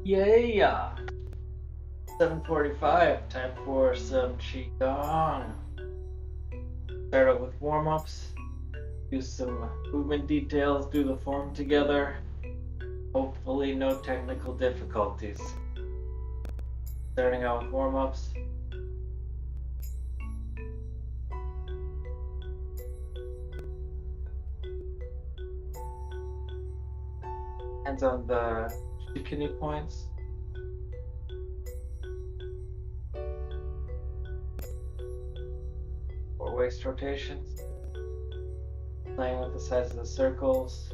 Yeah, 7:45. Time for some qigong. Start out with warm-ups. Use some movement details. Do the form together. Hopefully, no technical difficulties. Starting out with warm-ups. Hands on the kidney points. Or waist rotations. Playing with the size of the circles.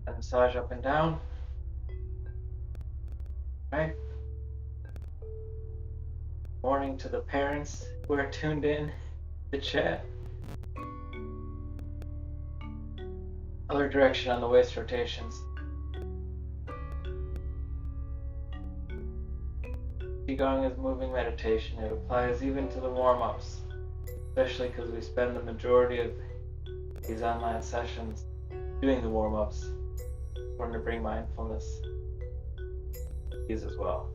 And massage up and down. Right. Warning to the parents who are tuned in to chat. Other direction on the waist rotations. Qigong is moving meditation. It applies even to the warm-ups, especially because we spend the majority of these online sessions doing the warm-ups. Important to bring mindfulness to these as well.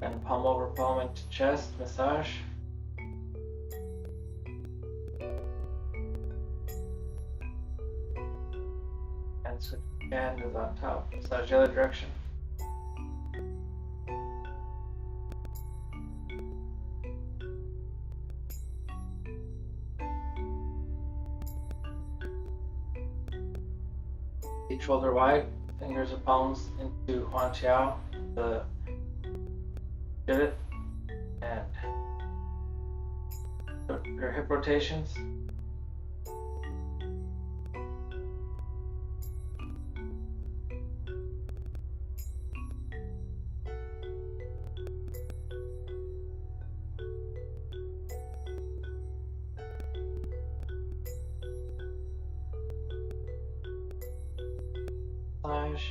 And palm over palm into chest massage. And switch hand is on top. Massage the other direction. Feet shoulder wide, fingers or palms into Huan Tiao, the pivot, and your hip rotations. Massage,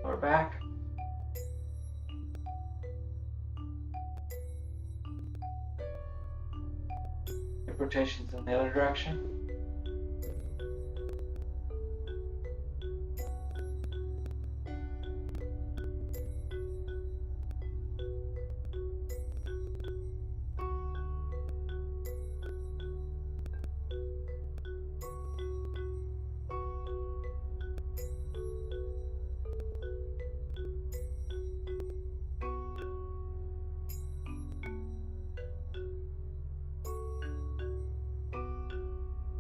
lower back. Hip rotations in the other direction.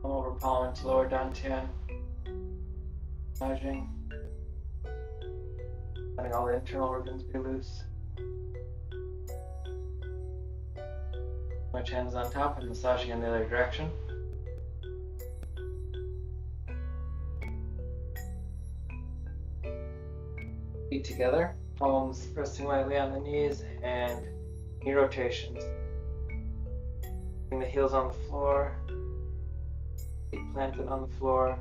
Palm over palm into lower dantian. Massaging. Letting all the internal organs be loose. Switch hands on top and massaging in the other direction. Feet together, palms resting lightly on the knees, and knee rotations. Bring the heels on the floor, feet planted on the floor.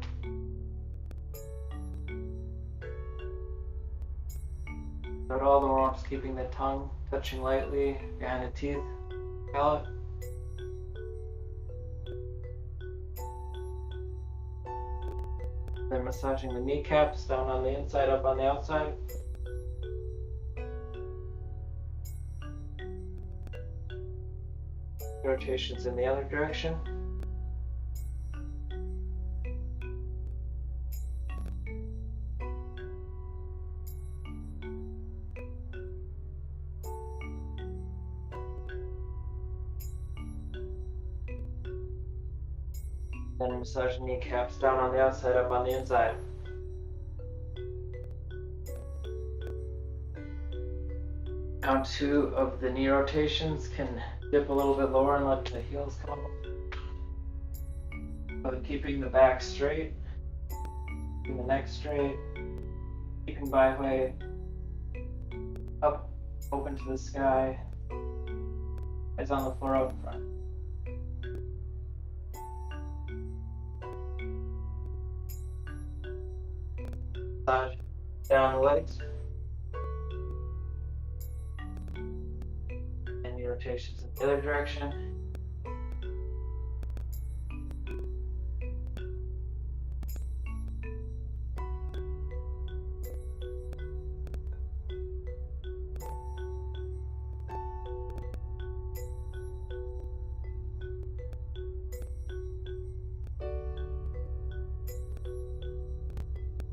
Note all the warmth, keeping the tongue touching lightly behind the teeth, palate. Then massaging the kneecaps down on the inside, up on the outside. Rotations in the other direction. Then massaging kneecaps down on the outside, up on the inside. Count 2 of the knee rotations. Can dip a little bit lower and let the heels come up. But keeping the back straight, keeping the neck straight, keeping byway up, open to the sky, eyes on the floor out front. Massage down the legs. And the rotations in the other direction.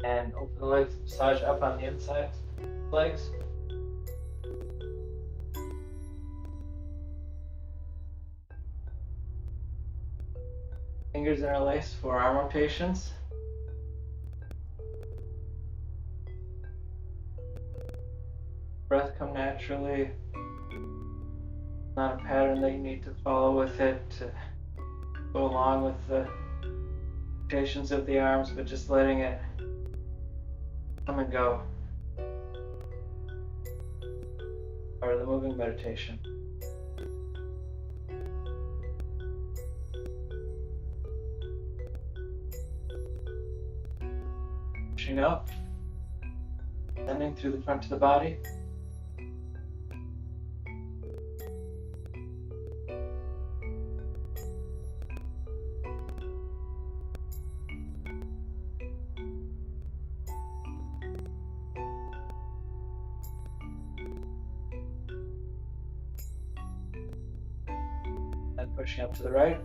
And open the legs, massage up on the inside legs. Fingers interlaced for arm rotations. Breath come naturally. Not a pattern that you need to follow with it to go along with the rotations of the arms, but just letting it come and go. Part of the moving meditation. Pushing up, bending through the front of the body. And pushing up to the right.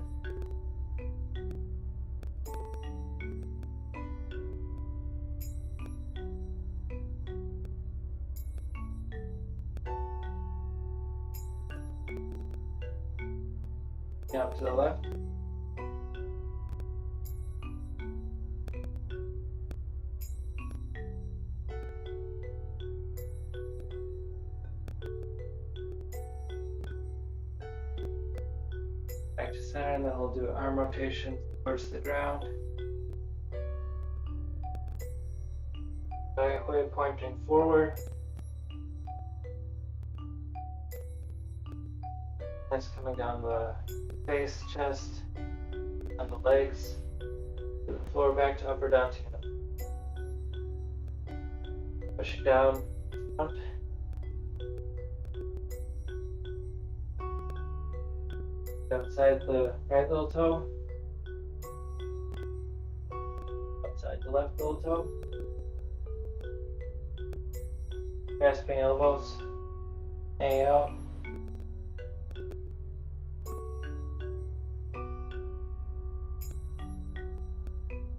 Up to the left. Back to center, and then we'll do arm rotation towards the ground. Back way pointing forward. That's coming down the face, chest, and the legs, to the floor, back to upper down to pushing down, up. Outside the right little toe, outside the left little toe, grasping elbows, hanging out.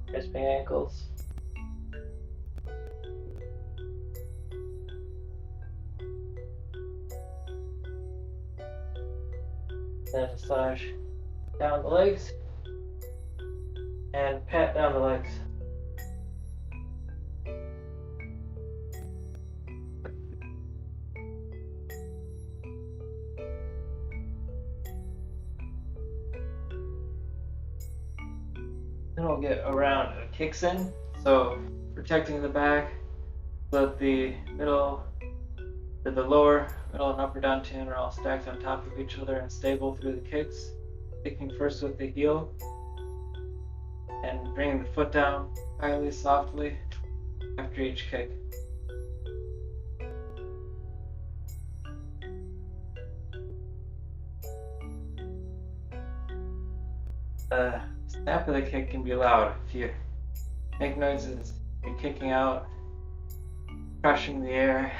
Grasping ankles. Then massage down the legs and pat down the legs. Then we'll get around kicks in, so protecting the back so that the lower, middle, and upper dantian are all stacked on top of each other and stable through the kicks. Kicking first with the heel and bringing the foot down quietly, softly after each kick. The snap of the kick can be loud. If you make noises, you're kicking out, crushing the air.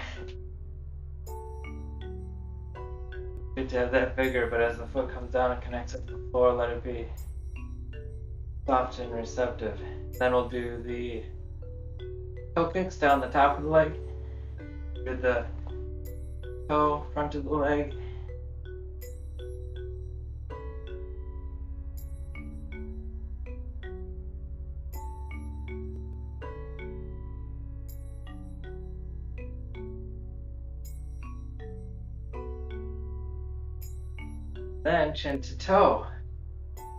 Good to have that vigor, but as the foot comes down and connects with the floor, let it be soft and receptive. Then we'll do the toe kicks down the top of the leg, with the toe, front of the leg. Then chin to toe,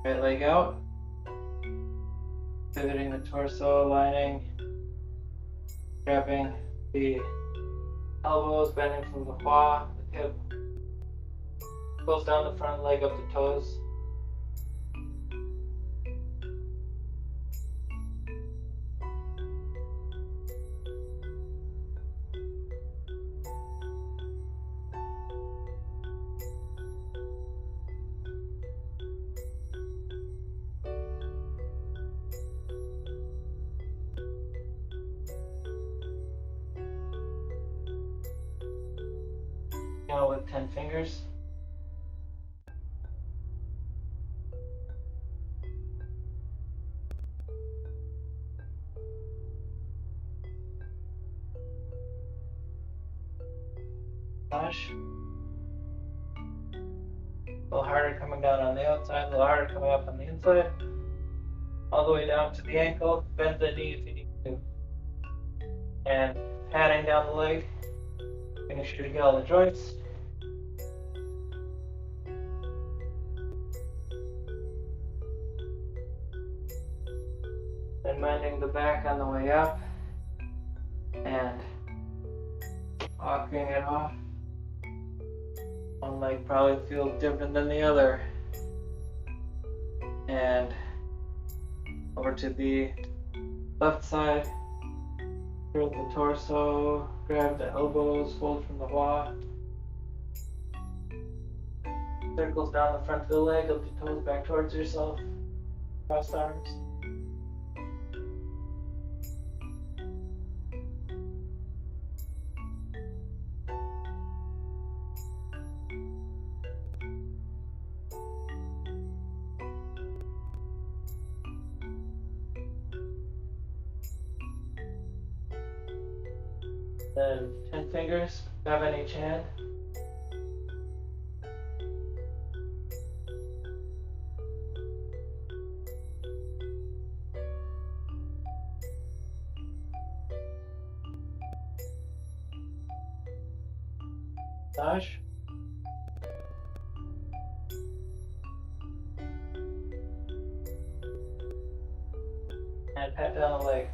right leg out, pivoting the torso, aligning, grabbing the elbows, bending from the hua, the hip, pulls down the front leg up the toes. With 10 fingers. A little harder coming down on the outside, a little harder coming up on the inside. All the way down to the ankle. Bend the knee if you need to. And patting down the leg. Making sure to get all the joints. Then bending the back on the way up. And walking it off. One leg probably feels different than the other. And over to the left side. Curl the torso, grab the elbows, fold from the wall. Circles down the front of the leg, up the toes back towards yourself. Crossed arms. Then 10 fingers, grab on each hand. Massage. And pat down the leg.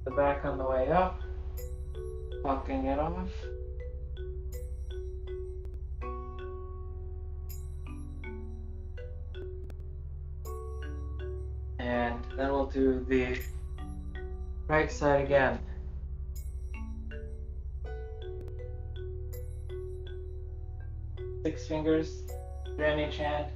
The back on the way up, walking it off. And then we'll do the right side again. Six fingers, three on each hand.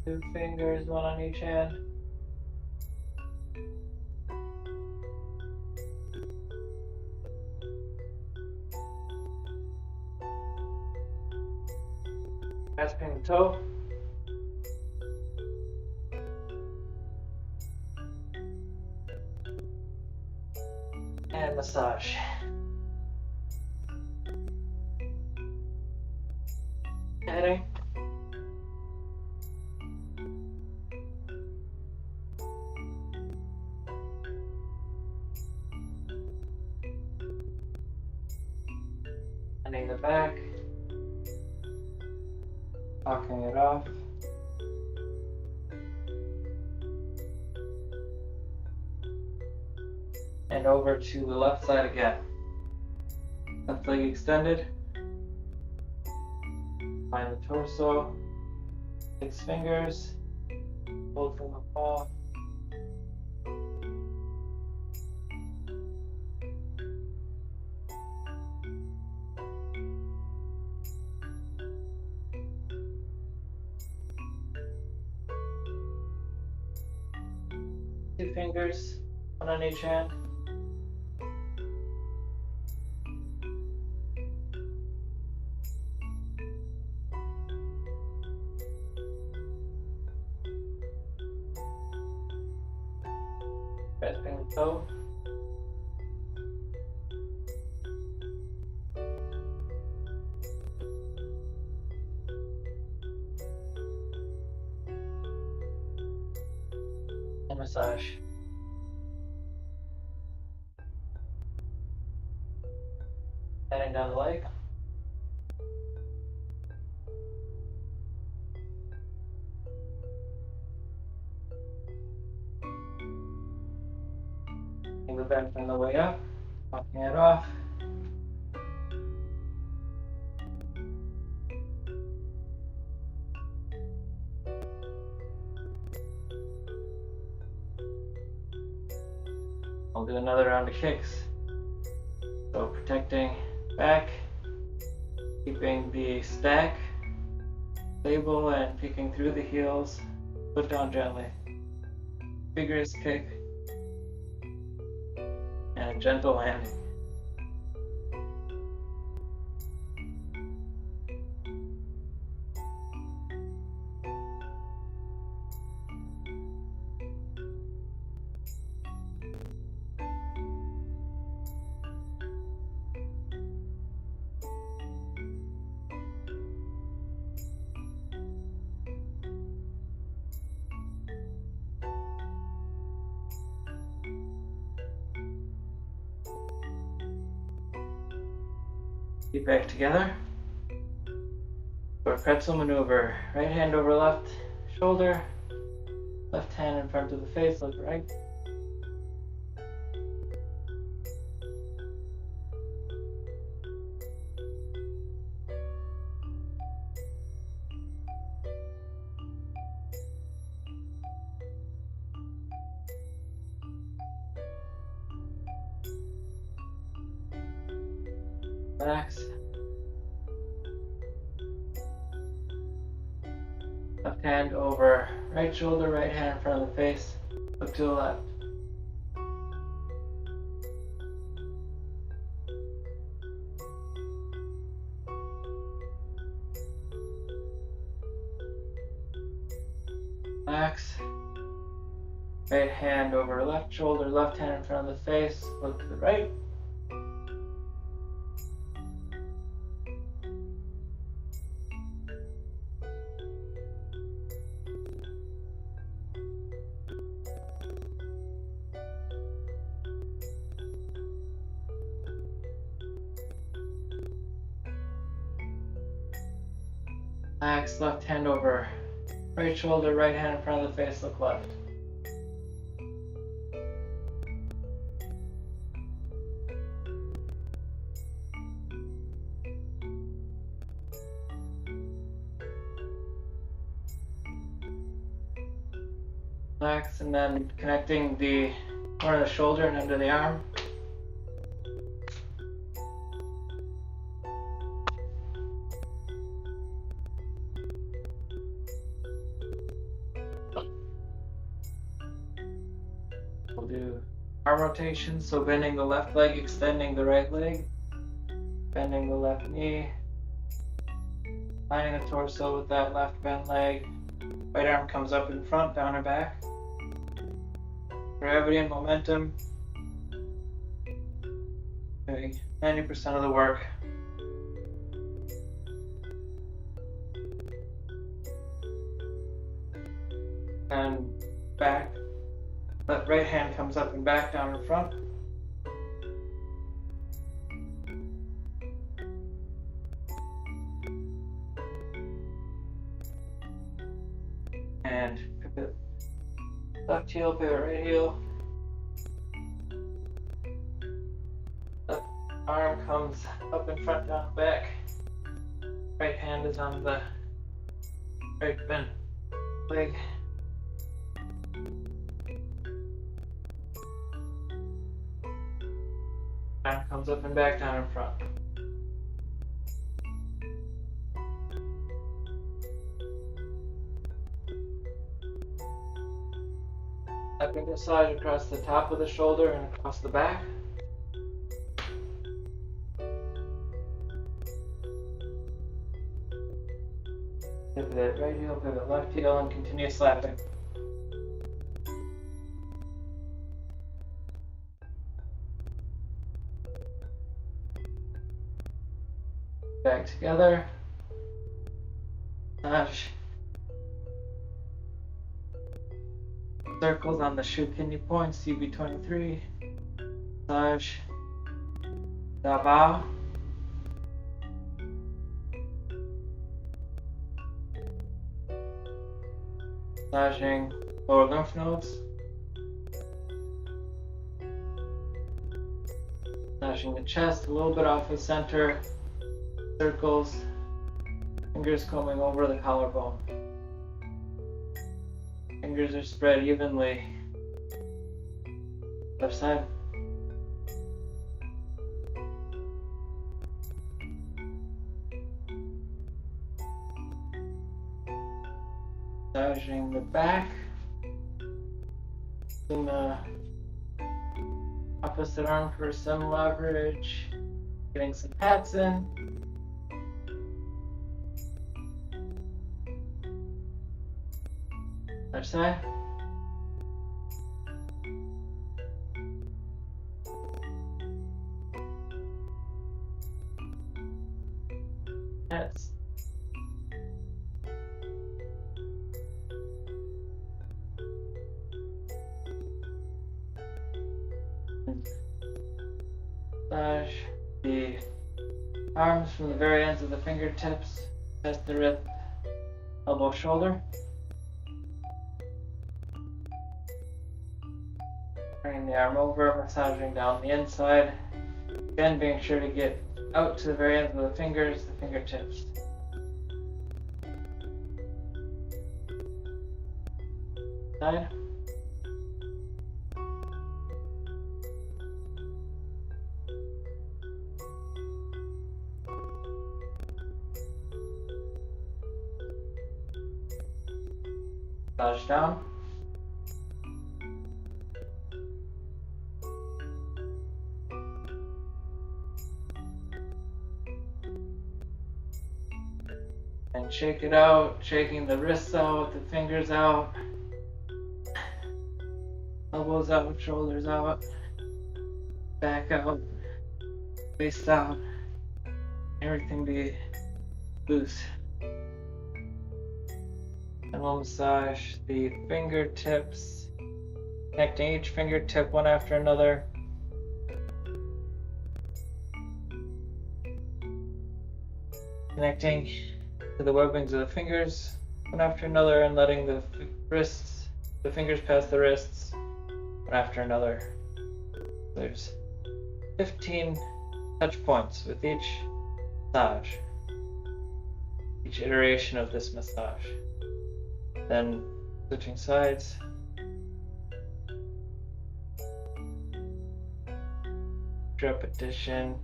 Two fingers, one on each hand. Grasping the toe. And massage. Heading. Bending the back. Walking it off. And over to the left side again. Left leg extended. Find the torso. 6 fingers. Hold from the ball. Two fingers, one on each hand. Grasping the toe. And massage. Heading down the leg. Taking the back on the way up, walking it off. I'll do another round of kicks. So protecting back, keeping the stack stable and kicking through the heels, put down gently. Vigorous kick and a gentle landing. Feet back together. For a pretzel maneuver, right hand over left shoulder, left hand in front of the face, look right. Relax. Left hand over right shoulder, right hand in front of the face, look to the left. Relax. Right hand over left shoulder, left hand in front of the face, look to the right. Relax, left hand over right shoulder, right hand in front of the face, look left. Relax, and then connecting the corner of the shoulder and under the arm. We'll do arm rotation, so bending the left leg, extending the right leg, bending the left knee, lining the torso with that left bent leg. Right arm comes up in front, down and back. Gravity and momentum. Doing 90% of the work. And back. Left right hand comes up and back, down in front. And pivot left heel, pivot right heel. Left arm comes up in front, down back. Right hand is on the right bent leg. Arm comes up and back, down in front. Stepping aside across the top of the shoulder and across the back. Pivot right heel, pivot left heel, and continue slapping. Back together. Massage. Circles on the shoe kidney points, CB23. Massage. Davao. Massaging lower lymph nodes. Massaging the chest, a little bit off the center. Circles. Fingers combing over the collarbone. Fingers are spread evenly. Left side. massaging the back, using the opposite arm for some leverage, getting some pats in. Other side. Pats. Massage the arms from the very ends of the fingertips, test the wrist, elbow, shoulder. Turning the arm over, massaging down the inside. Again, being sure to get out to the very ends of the fingers, the fingertips. Side. Massage down. And shake it out, shaking the wrists out, the fingers out, elbows out, shoulders out, back out, waist out, everything be loose. And we'll massage the fingertips, connecting each fingertip one after another. Connecting to the webbings of the fingers one after another, and letting the wrists, the fingers pass the wrists one after another. There's 15 touch points with each massage, each iteration of this massage. Then switching sides. Repetition.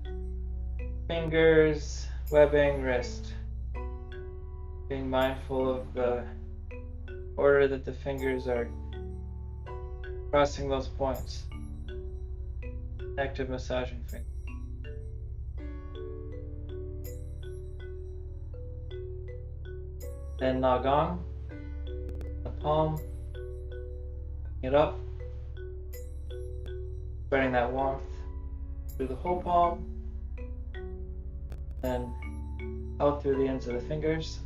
Fingers, webbing, wrist. Being mindful of the order that the fingers are crossing those points. Active massaging fingers. Then Nagong, the palm, it up, spreading that warmth through the whole palm, then out through the ends of the fingers.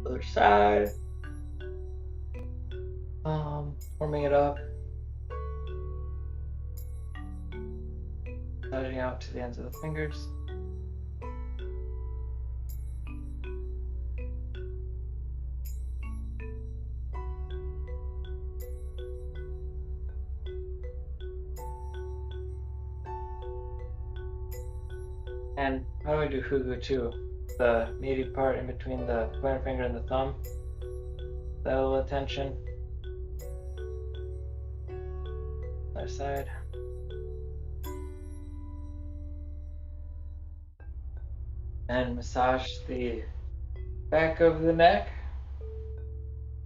Other side. Warming it up. Massaging out to the ends of the fingers. And how do I do Hugu too? The meaty part in between the pointer finger and the thumb. That little attention. Other side. And massage the back of the neck.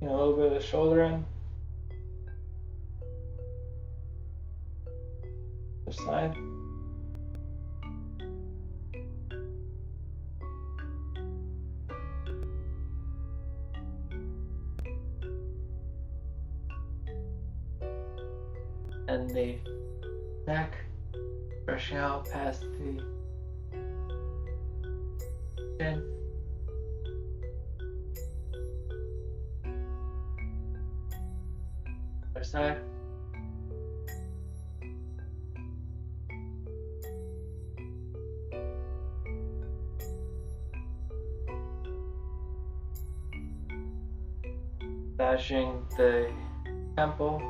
A little bit of the shoulder in. Other side. And the neck, brushing out past the chin. Other side. Massaging the temple.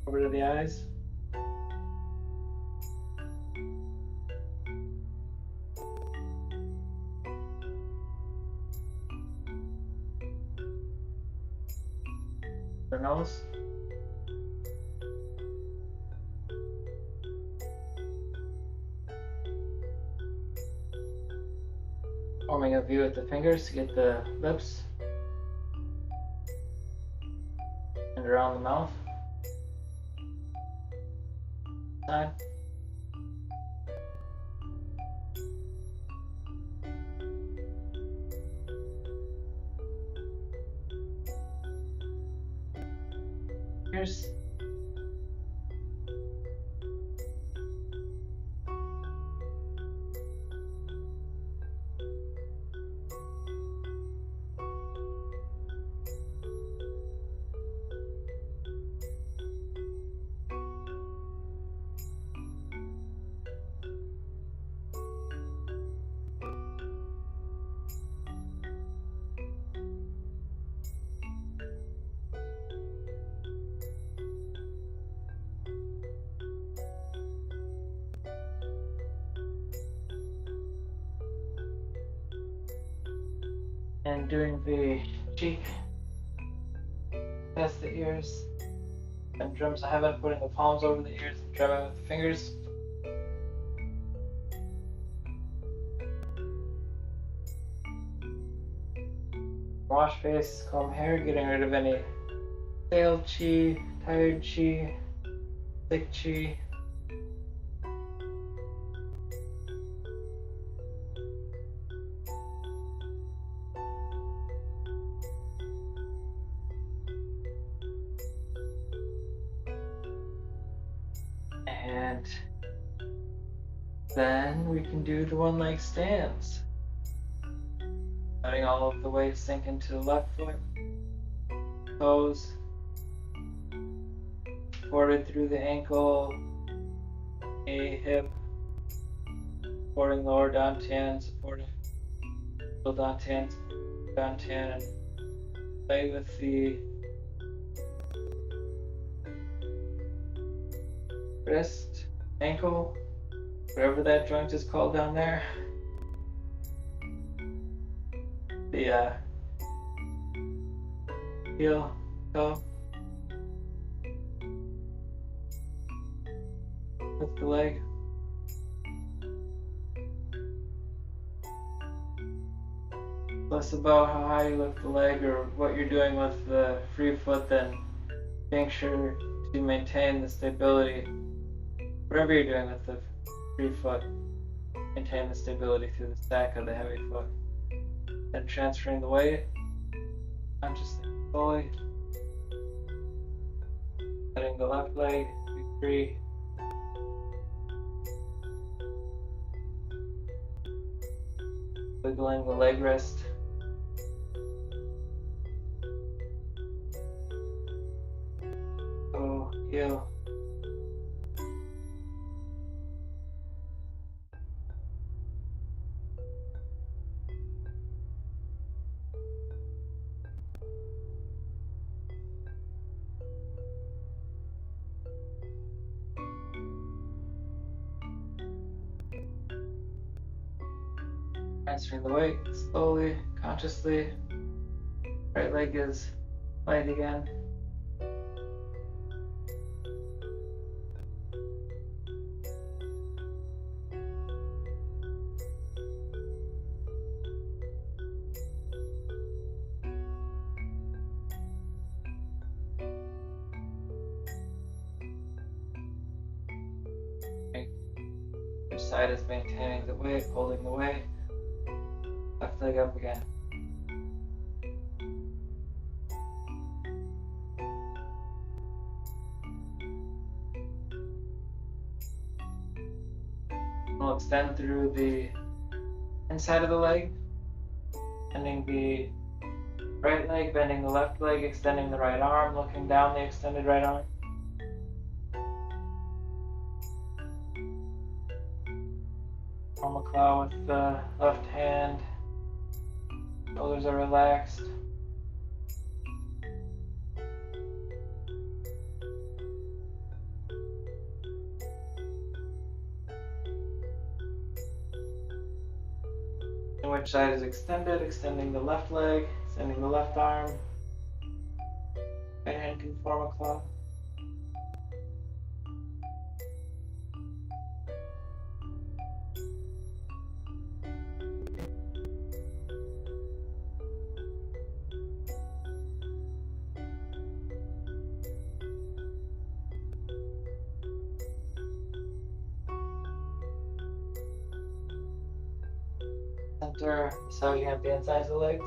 Over to the eyes. the nose. Forming a V with the fingers to get the lips and around the mouth. Side. Ears. And doing the cheek, past the ears, and drums of heaven, putting the palms over the ears and drumming with the fingers. Wash face, comb hair, getting rid of any stale chi, tired chi, sick chi. And then we can do the one leg stands. Letting all of the weight sink into the left foot, toes, supported through the ankle, knee, hip, supporting lower dantian, supporting middle dantian, and play with the wrist, ankle, whatever that joint is called down there. The heel, toe. Lift the leg. Less about how high you lift the leg or what you're doing with the free foot than being sure to maintain the stability. Whatever you're doing with the free foot, maintain the stability through the stack of the heavy foot. Then transferring the weight, consciously, slowly. Letting the left leg be free. Wiggling the leg rest. Toe, heel. Transferring the weight slowly, consciously. Right leg is light again. Each side is maintaining the weight, holding the weight. Left leg up again. We'll extend through the inside of the leg, bending the right leg, bending the left leg, extending the right arm, looking down the extended right arm. Normal claw with the left hand. Shoulders are relaxed. And which side is extended? Extending the left leg, extending the left arm. Right hand can form a claw. Center, massaging at the insides of the legs.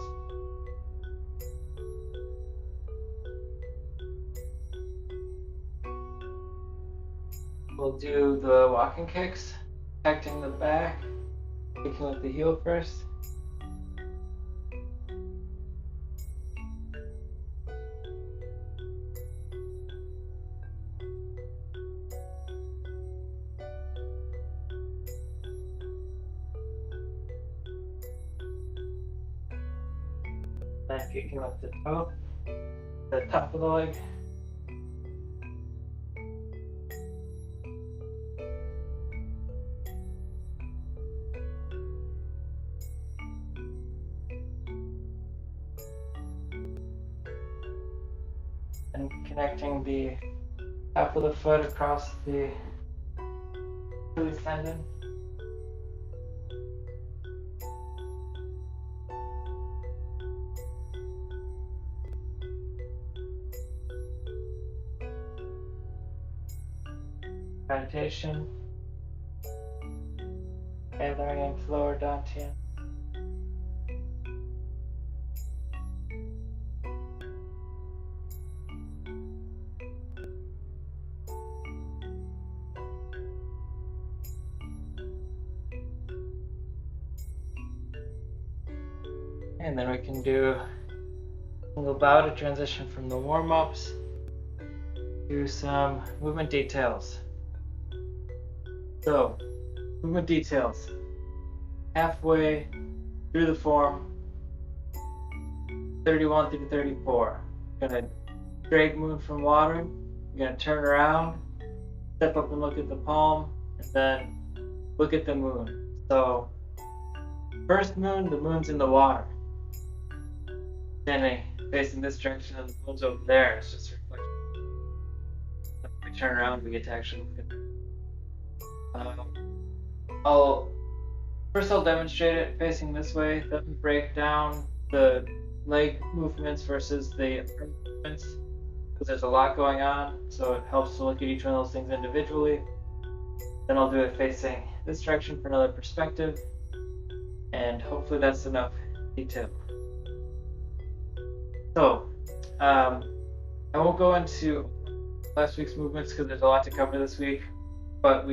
We'll do the walking kicks, protecting the back, kicking with the heel first. Then kicking with the toe, the top of the leg. And connecting the top of the foot across the Achilles tendon. Meditation. Gathering into lower dantian. And then we can do a single bow to transition from the warm-ups to some movement details. So, movement details. Halfway through the form, 31 through 34. Gonna drag moon from water. You're gonna turn around, step up and look at the palm, and then look at the moon. So, first moon, the moon's in the water. Standing facing this direction, and the moon's over there. It's just a reflection. If we turn around, we get to actually look at it. I'll demonstrate it facing this way, then break down the leg movements versus the arm movements, because there's a lot going on, so it helps to look at each one of those things individually. Then I'll do it facing this direction for another perspective, and hopefully that's enough detail. So, I won't go into last week's movements because there's a lot to cover this week, but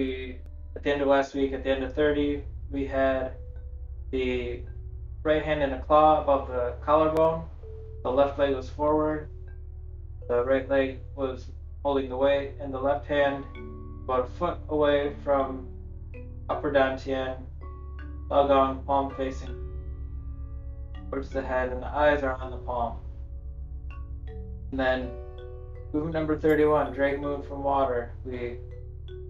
at the end of last week, at the end of 30, we had the right hand in a claw above the collarbone. The left leg was forward. The right leg was holding the weight, and the left hand about a foot away from upper dantian, lagong, palm facing towards the head, and the eyes are on the palm. And then movement number 31, drag moon from water. We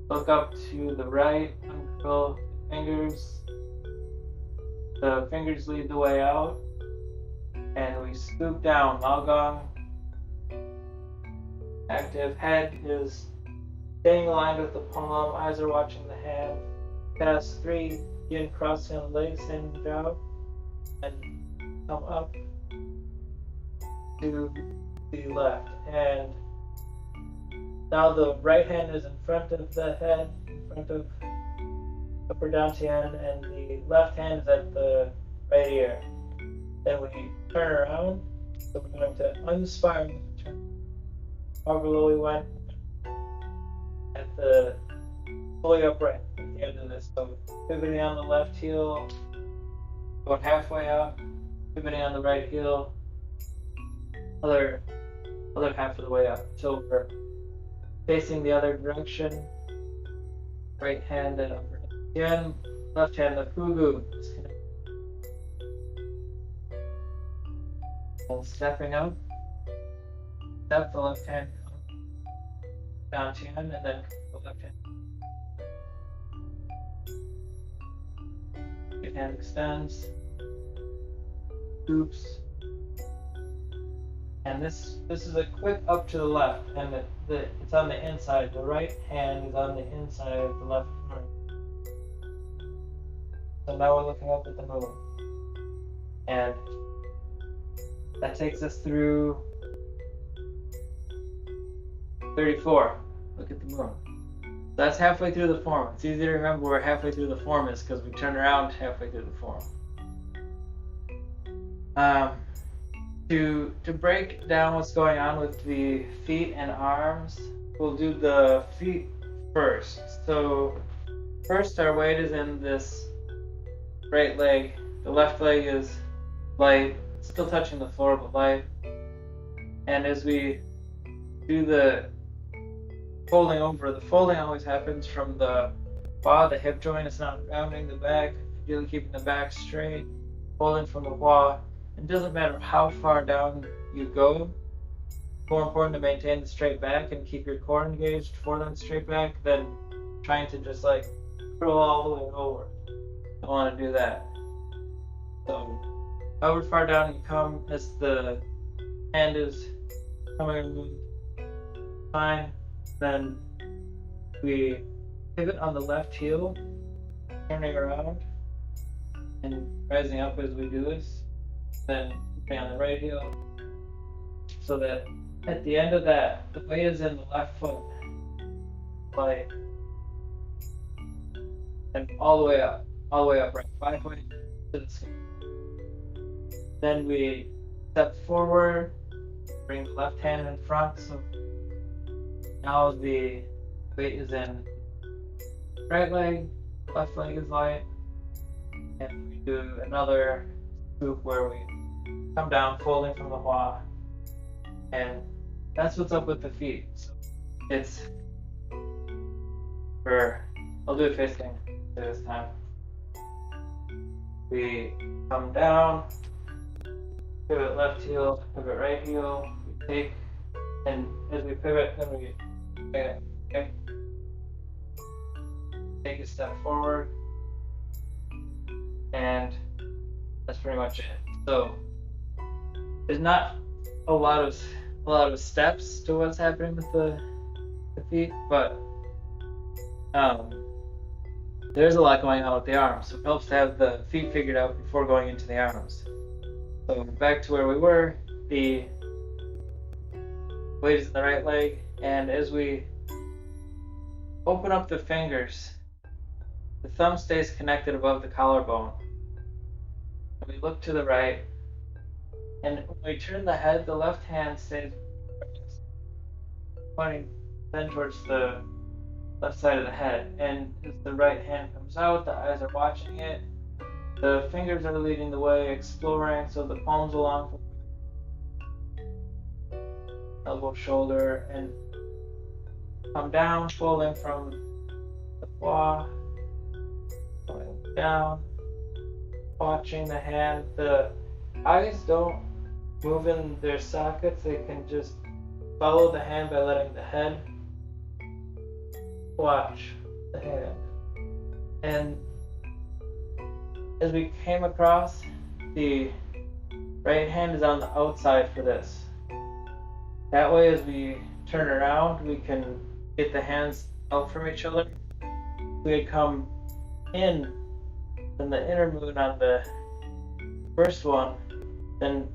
look up to the right, uncurl the fingers. The fingers lead the way out, and we scoop down, lagong. Active head is staying aligned with the palm, eyes are watching the hand. Cast 3 yin crossing on the legs, standing job, and come up to the left. And now the right hand is in front of the head, in front of upper dantian, and the left hand is at the right ear. Then we turn around, so we're going to unspiral the turn. However low we went at the fully upright at the end of this. So pivoting on the left heel, about halfway up, pivoting on the right heel, other half of the way up. So we're facing the other direction. Right hand and upper dantian, left hand the fugu. And stepping up, step the left hand dantian, and then the left hand. Right hand extends, scoops, And this is a quick up to the left, and it's on the inside. The right hand is on the inside of the left arm. So now we're looking up at the moon. And that takes us through 34. Look at the moon. That's halfway through the form. It's easy to remember where halfway through the form is because we turn around halfway through the form. To break down what's going on with the feet and arms, we'll do the feet first. So first our weight is in this right leg. The left leg is light, still touching the floor but light. And as we do the folding over, the folding always happens from the quad, the hip joint. It's not rounding the back, ideally keeping the back straight, folding from the quad. It doesn't matter how far down you go. More important to maintain the straight back and keep your core engaged for that straight back than trying to just like curl all the way over. Don't want to do that. So however far down you come, as the hand is coming around, fine. Then we pivot on the left heel, turning around and rising up as we do this. Then putting on the right heel, so that at the end of that, the weight is in the left foot, like, and all the way up, right, 5 ways to the skin. Then we step forward, bring the left hand in front, so now the weight is in right leg, left leg is light, and we do another scoop where we come down, folding from the hua, and that's what's up with the feet. So it's I'll do it facing this time. We come down, pivot left heel, pivot right heel, we take, and as we pivot, then we okay, take a step forward, and that's pretty much it. So there's not a lot of steps to what's happening with the feet, but there's a lot going on with the arms. So it helps to have the feet figured out before going into the arms. So back to where we were, the weight is in the right leg, and as we open up the fingers, the thumb stays connected above the collarbone. And we look to the right, and when we turn the head, the left hand stays pointing then towards the left side of the head. And as the right hand comes out, the eyes are watching it. The fingers are leading the way, exploring, so the palms along elbow, shoulder, and come down, folding from the claw, going down, watching the hand. The eyes don't move in their sockets, they can just follow the hand by letting the head watch the hand. And as we came across, the right hand is on the outside for this. That way, as we turn around, we can get the hands out from each other. We had come in the inner moon on the first one, then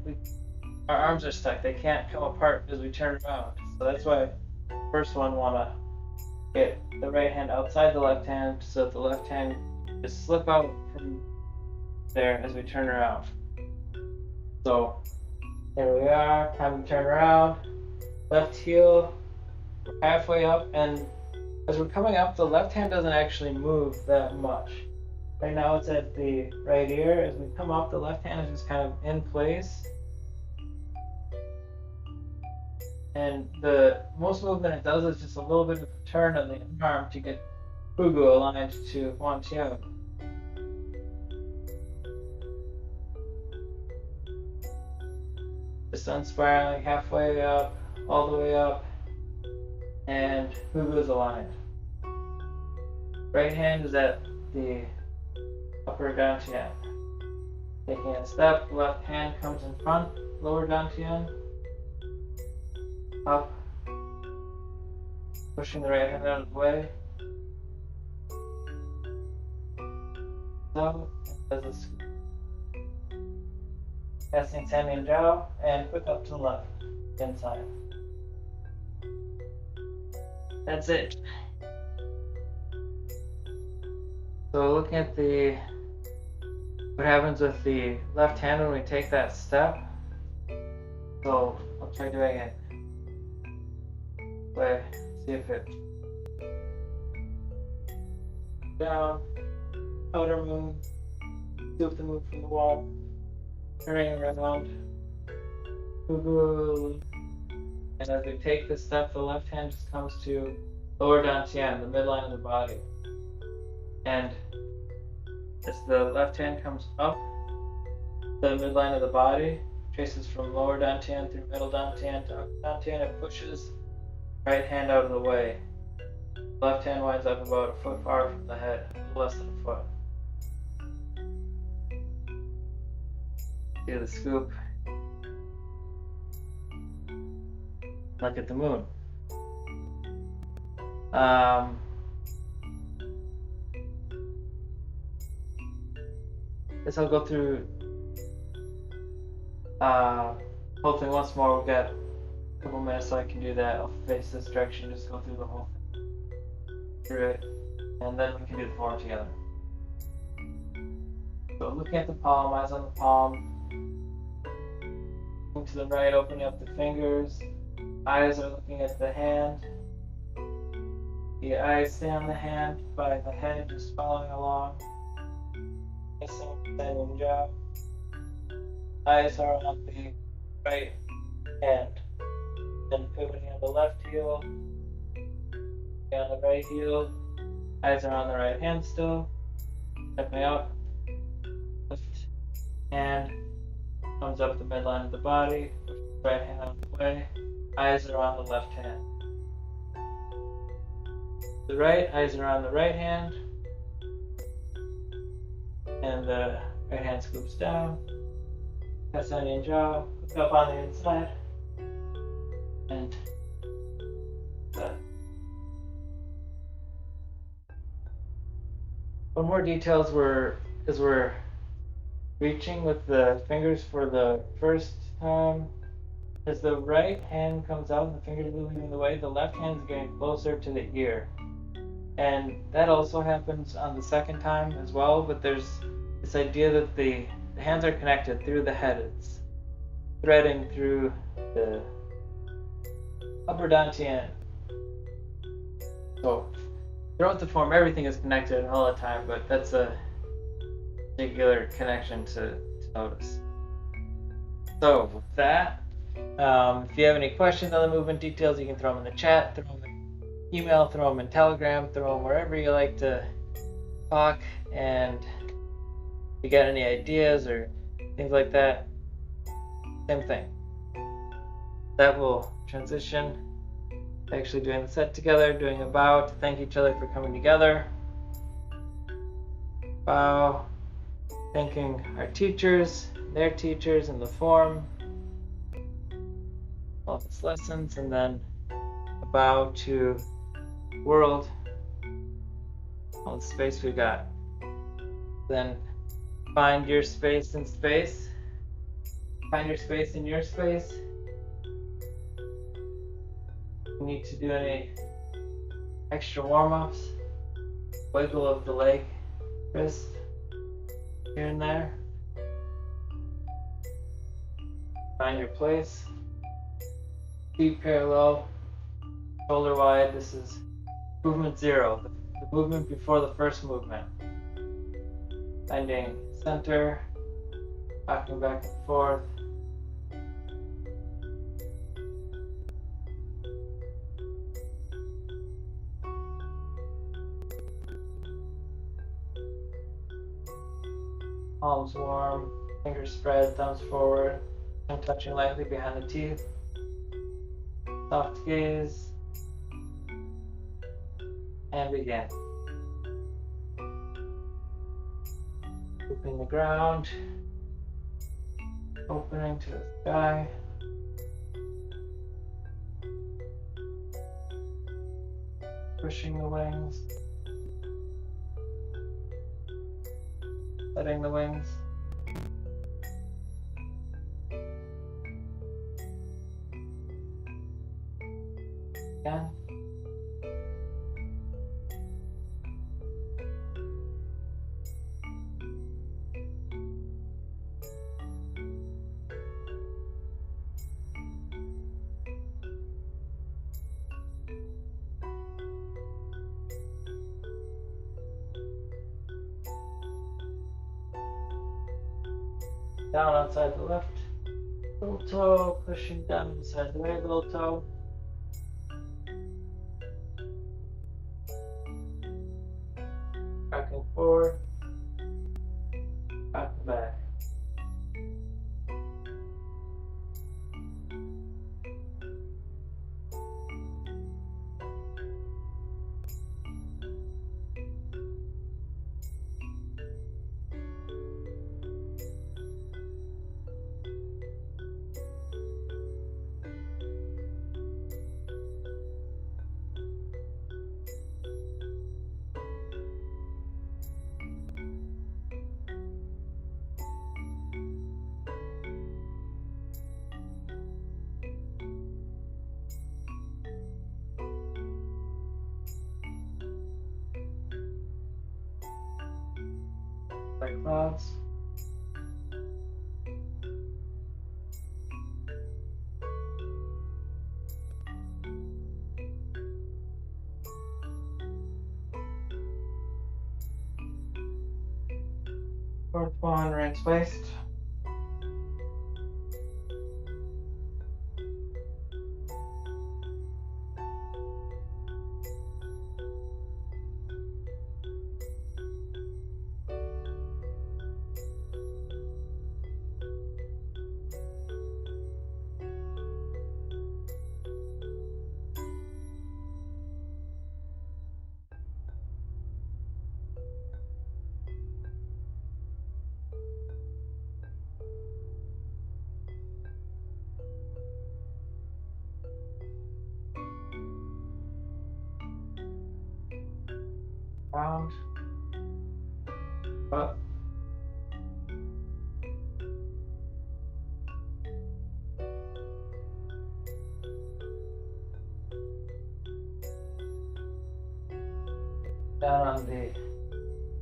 our arms are stuck. They can't come apart as we turn around. So that's why the first one want to get the right hand outside the left hand so that the left hand just slip out from there as we turn around. So there we are, time to turn around. Left heel, halfway up, and as we're coming up, the left hand doesn't actually move that much. Right now it's at the right ear. As we come up, the left hand is just kind of in place. And the most movement it does is just a little bit of a turn of the arm to get Fugu aligned to Huan Tiao. Just unspiraling halfway up, all the way up, and Fugu is aligned. Right hand is at the upper dantian. Taking a step, left hand comes in front, lower dantian. up, pushing the right hand out of the way. So, and does a scoop. Passing Sandy and Joe, and quick up to the left, inside. That's it. So looking at what happens with the left hand when we take that step. So I'll try doing it. Play, see if it down, outer moon, scoop the moon from the wall, turning around, and as we take this step, the left hand just comes to lower dantian, the midline of the body. And as the left hand comes up the midline of the body, traces from lower dantian through middle dantian to upper dantian, it pushes right hand out of the way. Left hand winds up about a foot far from the head, a little less than a foot. Do the scoop. Look at the moon. Guess I'll go through whole thing once more. We've got a couple minutes so I can do that. I'll face this direction, just go through the whole thing. Through it, and then we can do the form together. So looking at the palm, eyes on the palm. Looking to the right, opening up the fingers. Eyes are looking at the hand. The eyes stay on the hand by the head, just following along. Standing jaw. Eyes are on the right hand. Then pivoting on the left heel. On the right heel. Eyes are on the right hand still. Stepping out. Left hand comes up the midline of the body. Right hand out of the way. Eyes are on the left hand. The right, eyes are on the right hand. And the right hand scoops down. Ascending jaw, hook up on the inside. And one more details as we're reaching with the fingers for the first time. As the right hand comes out and the fingers are leading the way, the left hand is getting closer to the ear. And that also happens on the second time as well, but there's this idea that the hands are connected through the head. It's threading through the upper dantian. So throughout the form, everything is connected all the time, but that's a particular connection to notice. So with that, if you have any questions on the movement details, you can throw them in the chat, throw them in email, throw them in Telegram, throw them wherever you like to talk. And if you got any ideas or things like that, same thing. That will transition to actually doing the set together, doing a bow to thank each other for coming together. Bow, thanking our teachers, their teachers in the form, all of its lessons, and then a bow to the world, all the space we got. Then find your space in space. Find your space in your space. You need to do any extra warm-ups. Wiggle of the leg, wrist, here and there. Find your place. Feet parallel, shoulder wide. This is movement 0, the movement before the first movement. Finding center, rocking back and forth. Palms warm, fingers spread, thumbs forward, and touching lightly behind the teeth. Soft gaze, and begin. Looping the ground, opening to the sky. Pushing the wings. Setting the wings. Again. Down outside the left little toe, pushing down inside the right little toe. Back and forward. Back and back. Like clouds. Fourth one, rinse waist. Round. Up. Down on the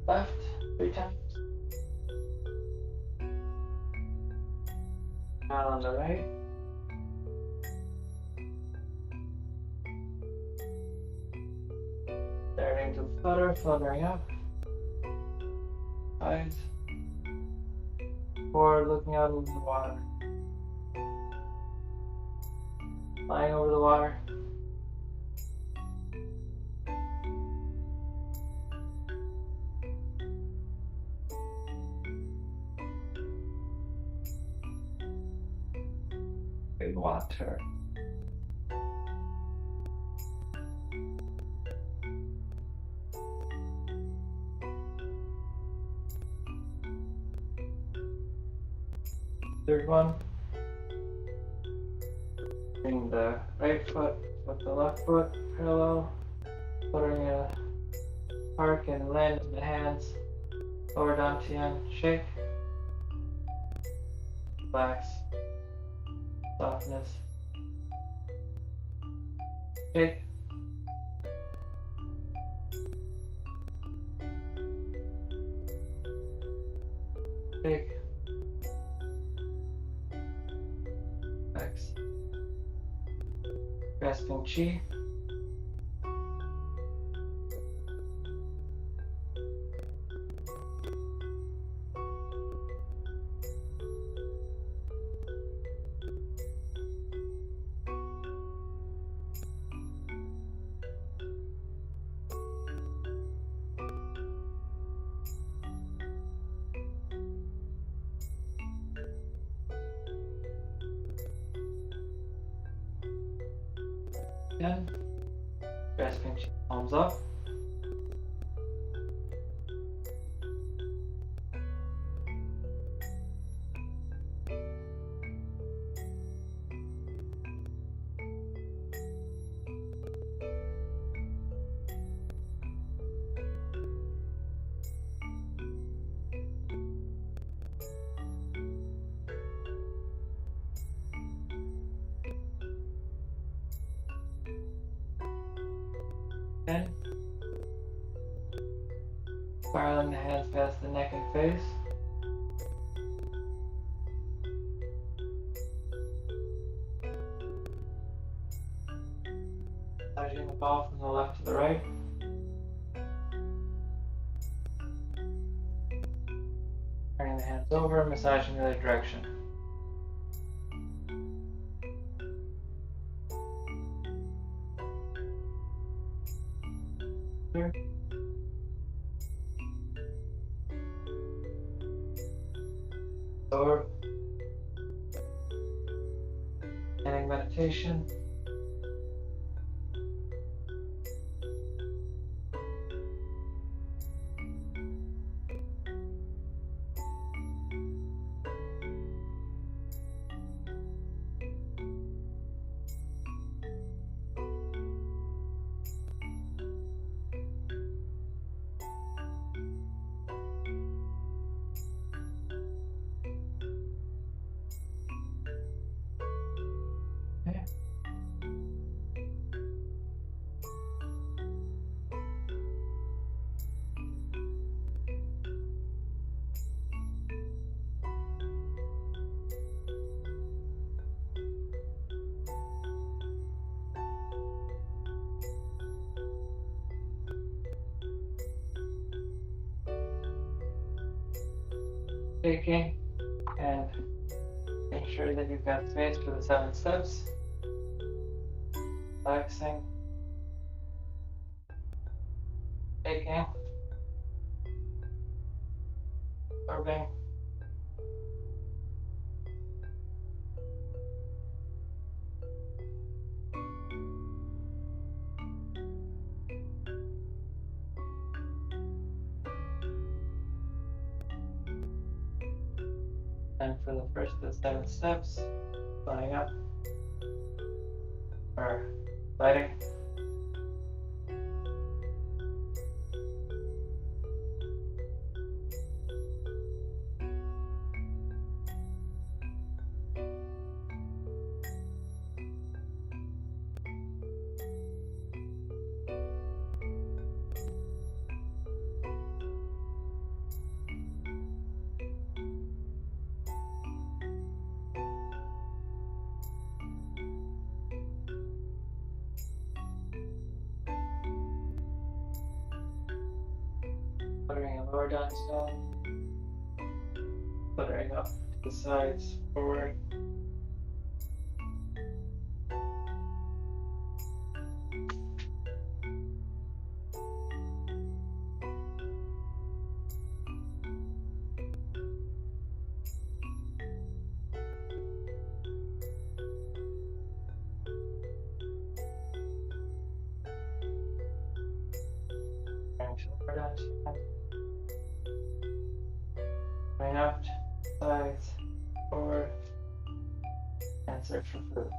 left 3 times. Down on the right. Starting to flutter, fluttering up. Sides. Forward, looking out over the water. Flying over the water. Big water. Third one. Bring the right foot with the left foot parallel. Putting a arc and land in the hands. Lower down to end. Shake. Relax. Softness. Shake. Shake. Relax. Grasping chi. Again. Grasping chi. Palms up. in. Spiraling the hands past the neck and face. Massaging the ball from the left to the right. Turning the hands over, massaging the other direction. Here. Absorb. Ending meditation. Okay. Taking and make sure that you've got space for the 7 steps. Relaxing. Taking. Absorbing. And for the first of the 7 steps, flying up or gliding. Fluttering and lower down stone. Fluttering up to the sides, forward. Lower down stone. Going up, sides, forward, and search for food.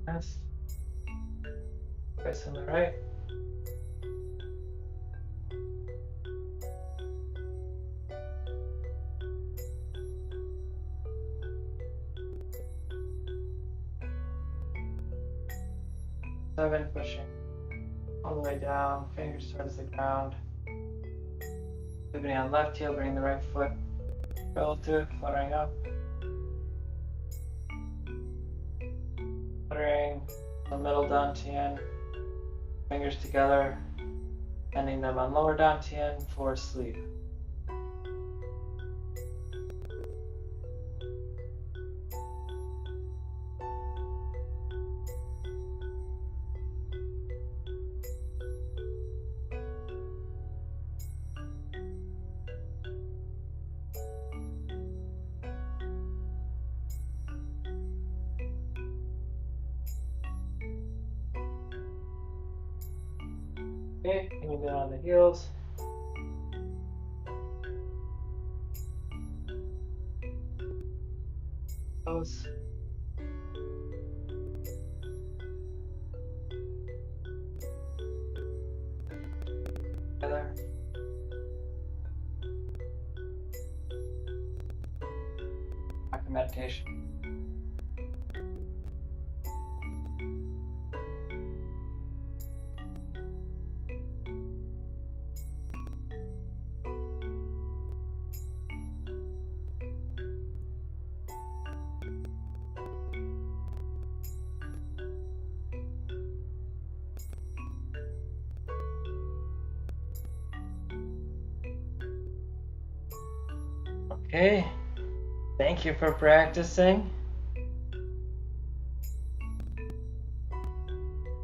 Yes. Face on the right. Seven, pushing all the way down, fingers towards the ground. Pivoting on left heel, bring the right foot parallel to it, fluttering up. Fluttering the middle dantian, fingers together, ending them on lower dantian for sleep. Okay, coming down on the heels. Toes. Together. Back to meditation. Okay, thank you for practicing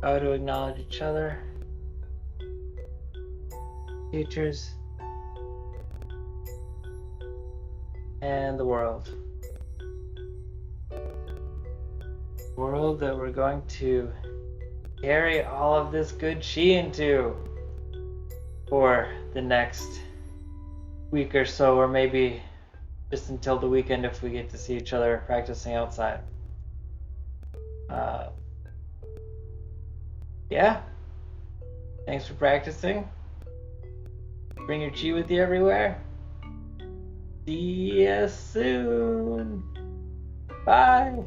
how to acknowledge each other, teachers, and the world. World that we're going to carry all of this good chi into for the next week or so, or maybe just until the weekend if we get to see each other practicing outside. Yeah, thanks for practicing. Bring your chi with you everywhere. See you soon. Bye.